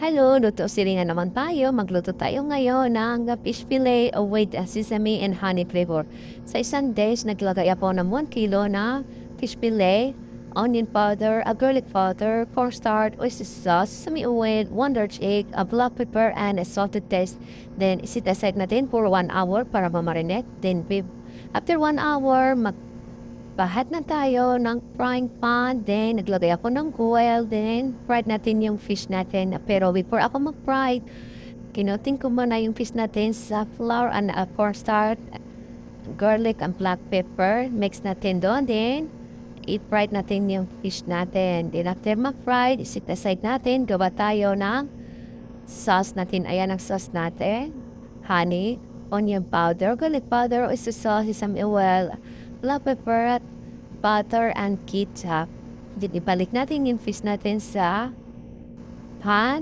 Hello, luto silingan naman tayo. Magluto tayo ngayon ng fish fillet with sesame and honey flavor. Sa isang dish, naglagay ako ng 1 kilo na fish fillet, onion powder, a garlic powder, cornstarch, oyster sauce, sesame oil, 1 large egg, a black pepper, and a salted taste. Then, isit aside natin for 1 hour para mamarinate. Then, after 1 hour, Bahat na tayo ng frying pan, then naglagay ako ng oil, then fried natin yung fish natin. Pero before ako mag-fry, kinotin ko muna yung fish natin sa flour and cornstarch, garlic and black pepper. Mix natin doon, then i-fry natin yung fish natin. Then after ma-fry, isit aside natin, gawa tayo ng sauce natin. Ayan ang sauce natin. Honey, onion powder, garlic powder, oyster sauce, sesame oil, black pepper, butter, and ketchup. Then ibalik natin yung fish natin sa pan.